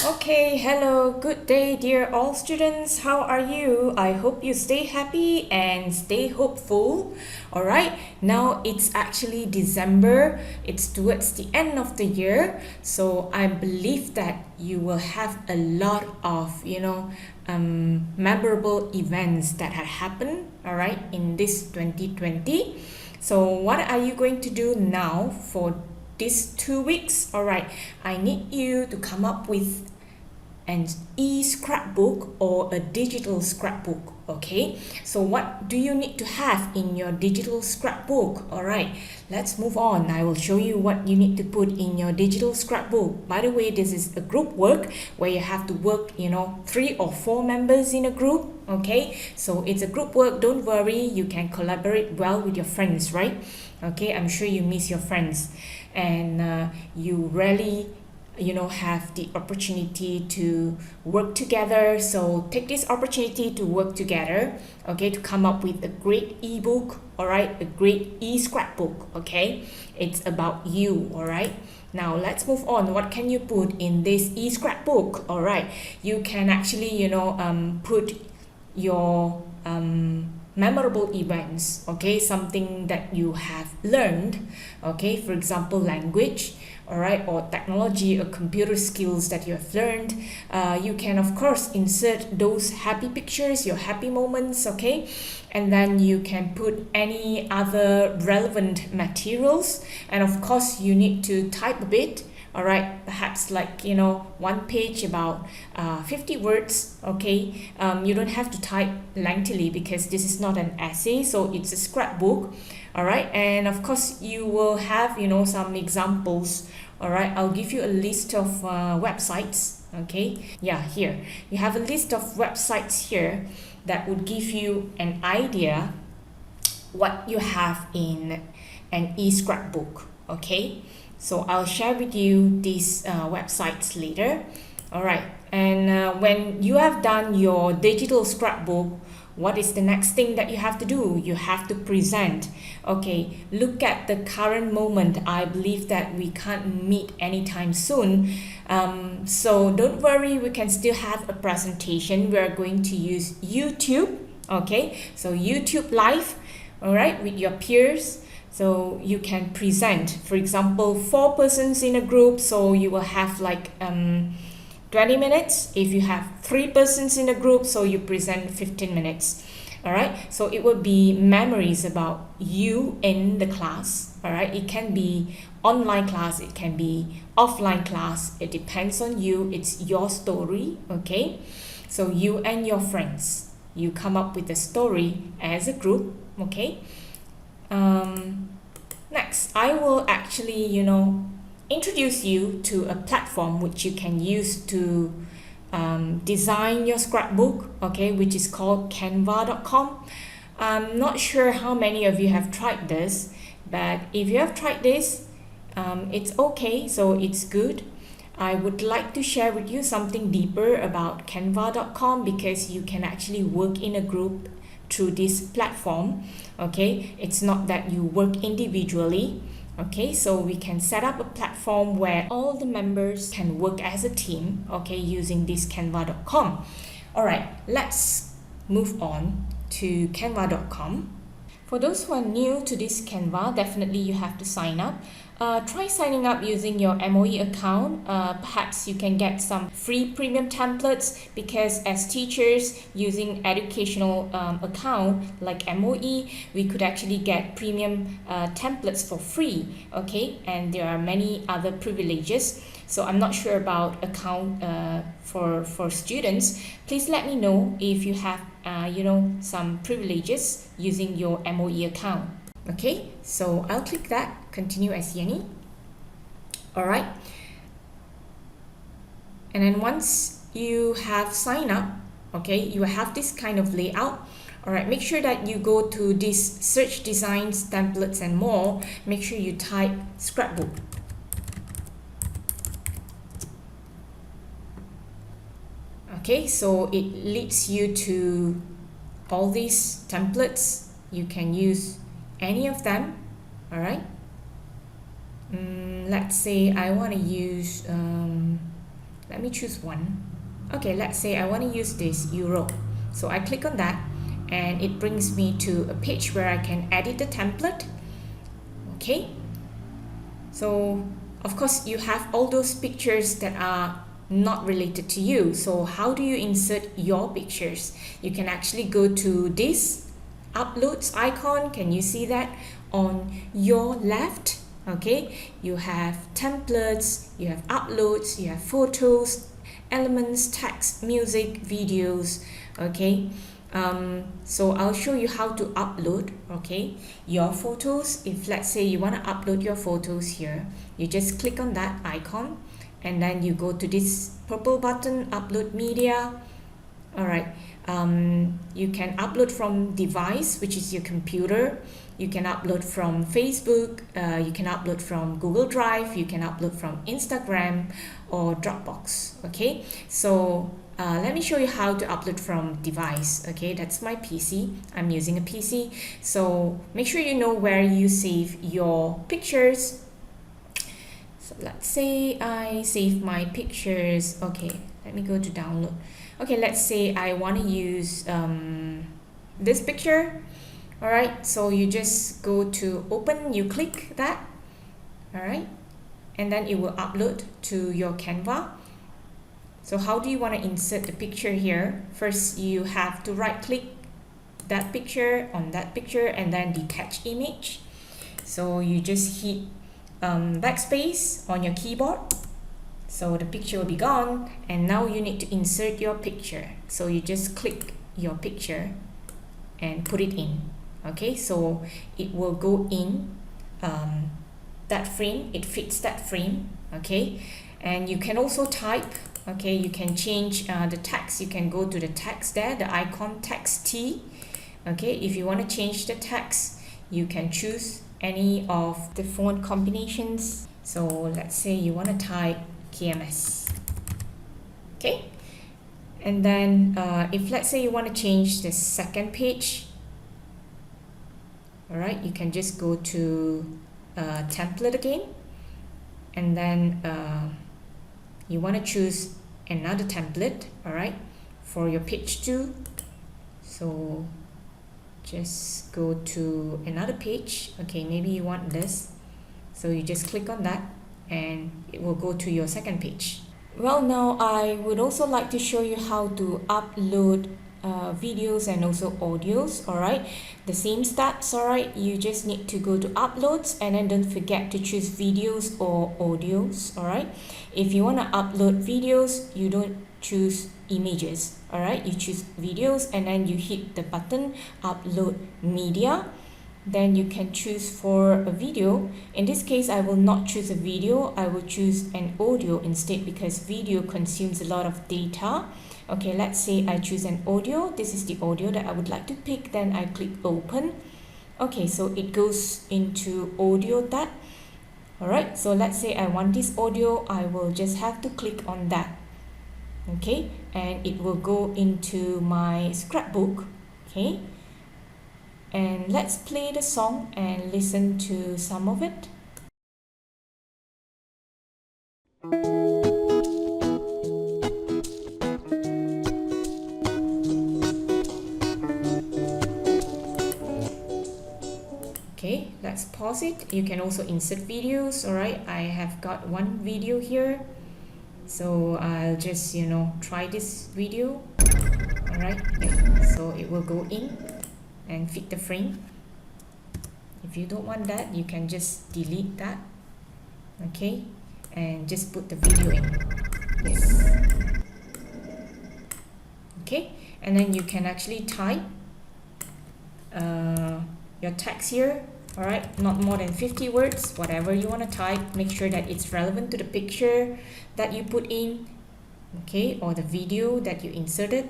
Okay, hello, good day, dear all students. How are you? I hope you stay happy and stay hopeful. All right, now it's actually December, it's towards the end of the year, so I believe that you will have a lot of, memorable events that have happened, all right, in this 2020. So, what are you going to do now for these 2 weeks? All right, I need you to come up with an e-scrapbook or a digital scrapbook. Okay, so what do you need to have in your digital scrapbook? All right, let's move on. I will show you what you need to put in your digital scrapbook. By the way, this is a group work where you have to work 3 or 4 members in a group. Okay, so it's a group work. Don't worry, you can collaborate well with your friends, right? Okay, I'm sure you miss your friends and you rarely have the opportunity to work together. So take this opportunity to work together, okay, to come up with a great ebook, all right, a great e-scrapbook. Okay, it's about you. All right, now let's move on. What can you put in this e-scrapbook? All right, you can actually put your memorable events, okay, something that you have learned, okay, for example, language, all right, or technology or computer skills that you have learned. You can of course insert those happy pictures, your happy moments, okay, and then you can put any other relevant materials, and of course you need to type a bit. All right, perhaps like one page about 50 words. Okay, you don't have to type lengthily because this is not an essay, so it's a scrapbook. All right, and of course you will have some examples. All right, I'll give you a list of websites. Okay, yeah, here you have a list of websites here that would give you an idea what you have in an e-scrapbook. Okay, so I'll share with you these websites later. All right, and when you have done your digital scrapbook, what is the next thing that you have to do? You have to present. Okay, look at the current moment. I believe that we can't meet anytime soon. So don't worry, we can still have a presentation. We are going to use YouTube. Okay, so YouTube Live, all right, with your peers. So you can present, for example, 4 persons in a group, so you will have like 20 minutes. If you have 3 persons in a group, so you present 15 minutes. All right, so it will be memories about you in the class. All right, it can be online class, it can be offline class, it depends on you. It's your story. Okay, so you and your friends, you come up with a story as a group. Okay, next I will actually introduce you to a platform which you can use to design your scrapbook, okay, which is called canva.com. I'm not sure how many of you have tried this, but if you have tried this, it's okay, so it's good. I would like to share with you something deeper about canva.com because you can actually work in a group through this platform. Okay, it's not that you work individually. Okay, so we can set up a platform where all the members can work as a team, okay, using this canva.com. All right, let's move on to canva.com. For those who are new to this Canva, definitely you have to sign up. Try signing up using your MOE account. Perhaps you can get some free premium templates because as teachers using educational account like MOE, we could actually get premium templates for free. Okay, and there are many other privileges. So I'm not sure about account for students. Please let me know if you have some privileges using your MOE account. Okay, so I'll click that, continue as Yenny. All right, and then once you have signed up, okay, you have this kind of layout. All right, make sure that you go to this search designs, templates and more. Make sure you type scrapbook. Okay, so it leads you to all these templates. You can use any of them. All right, let's say I want to use Let me choose one. Okay, let's say I want to use this Euro. So I click on that and it brings me to a page where I can edit the template. Okay, so of course you have all those pictures that are not related to you. So how do you insert your pictures? You can actually go to this uploads icon. Can you see that on your left? Okay, you have templates, you have uploads, you have photos, elements, text, music, videos. Okay, so I'll show you how to upload, okay, your photos. If let's say you want to upload your photos here, you just click on that icon and then you go to this purple button, upload media. All right, you can upload from device, which is your computer. You can upload from Facebook, you can upload from Google Drive, you can upload from Instagram or Dropbox. Okay, so let me show you how to upload from device. Okay, that's my PC. I'm using a PC. So make sure you know where you save your pictures. So let's say I save my pictures. Okay, let me go to download. Okay, let's say I want to use this picture. All right, so you just go to open, you click that. All right, and then it will upload to your Canva. So how do you want to insert the picture here? First, you have to right click that picture on that picture and then detach image. So you just hit backspace on your keyboard. So the picture will be gone, and now you need to insert your picture. So you just click your picture and put it in. Okay, so it will go in that frame, it fits that frame. Okay, and you can also type. Okay, you can change the text. You can go to the text there, the icon text T. Okay, if you want to change the text, you can choose any of the font combinations. So let's say you want to type KMS. Okay, and then if let's say you want to change the second page, all right, you can just go to template again, and then you want to choose another template, all right, for your page 2. So just go to another page. Okay, maybe you want this, so you just click on that and it will go to your second page. Well, now I would also like to show you how to upload videos and also audios. All right, the same steps. All right, you just need to go to uploads and then don't forget to choose videos or audios. All right, if you want to upload videos, you don't choose images. All right, you choose videos and then you hit the button upload media. Then you can choose for a video. In this case, I will not choose a video. I will choose an audio instead because video consumes a lot of data. Okay, let's say I choose an audio. This is the audio that I would like to pick. Then I click open. Okay, so it goes into audio tab. All right, so let's say I want this audio. I will just have to click on that. Okay, and it will go into my scrapbook. Okay, and let's play the song and listen to some of it. Okay, let's pause it. You can also insert videos. All right, I have got one video here, so I'll just try this video. All right, yeah, so it will go in and fit the frame. If you don't want that, you can just delete that. Okay, and just put the video in. Yes. Okay, and then you can actually type your text here. All right, not more than 50 words, whatever you want to type. Make sure that it's relevant to the picture that you put in, okay, or the video that you inserted.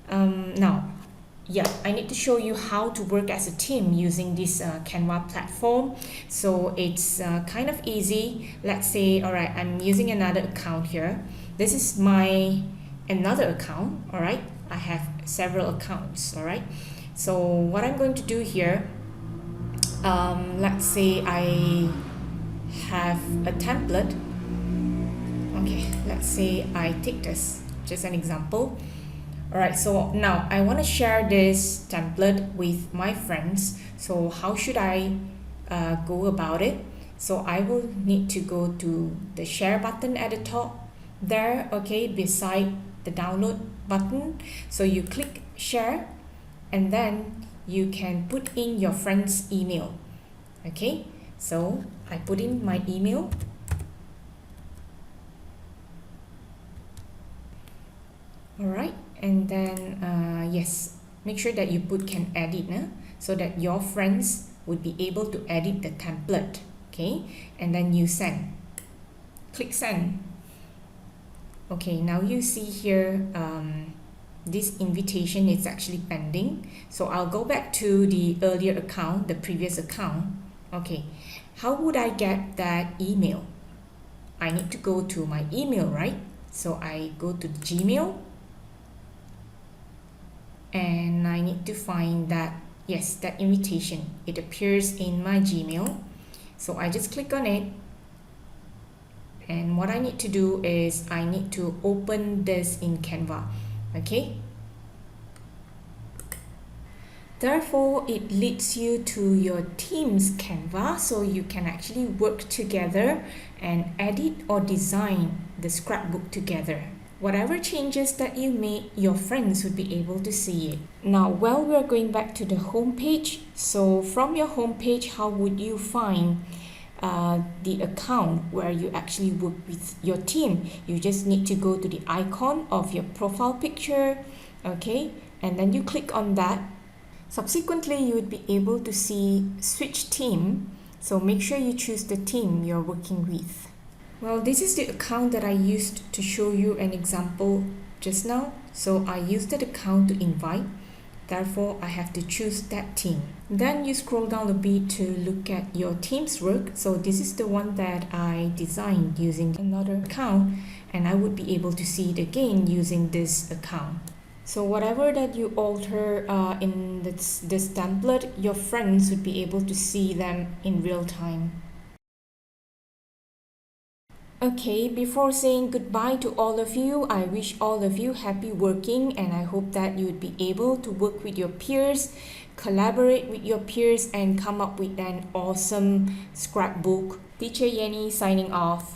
Now, yeah, I need to show you how to work as a team using this Canva platform. So it's kind of easy. Let's say, all right, I'm using another account here. This is my another account. All right, I have several accounts. All right, so what I'm going to do here, let's say I have a template. Okay, let's say I take this, just an example. Alright, so now I want to share this template with my friends. So how should I go about it? So I will need to go to the share button at the top there, okay, beside the download button. So you click share, and then you can put in your friend's email. Okay, so I put in my email. Alright, and then yes, make sure that you put can edit so that your friends would be able to edit the template. Okay, and then you send. Click send. Okay, now you see here this invitation is actually pending. So I'll go back to the earlier account, the previous account. Okay, how would I get that email? I need to go to my email, right? So I go to Gmail, and I need to find that, yes, that invitation. It appears in my Gmail. So I just click on it, and what I need to do is I need to open this in Canva. Okay, therefore it leads you to your team's Canva, so you can actually work together and edit or design the scrapbook together. Whatever changes that you make, your friends would be able to see it. Now, well, we're going back to the home page. So from your home page, how would you find the account where you actually work with your team? You just need to go to the icon of your profile picture, okay, and then you click on that. Subsequently, you would be able to see switch team, so make sure you choose the team you're working with. Well, this is the account that I used to show you an example just now. So I used that account to invite. Therefore, I have to choose that team. Then you scroll down a bit to look at your team's work. So this is the one that I designed using another account, and I would be able to see it again using this account. So whatever that you alter in this template, your friends would be able to see them in real time. Okay, before saying goodbye to all of you, I wish all of you happy working, and I hope that you would be able to work with your peers, collaborate with your peers, and come up with an awesome scrapbook. Teacher Yenny signing off.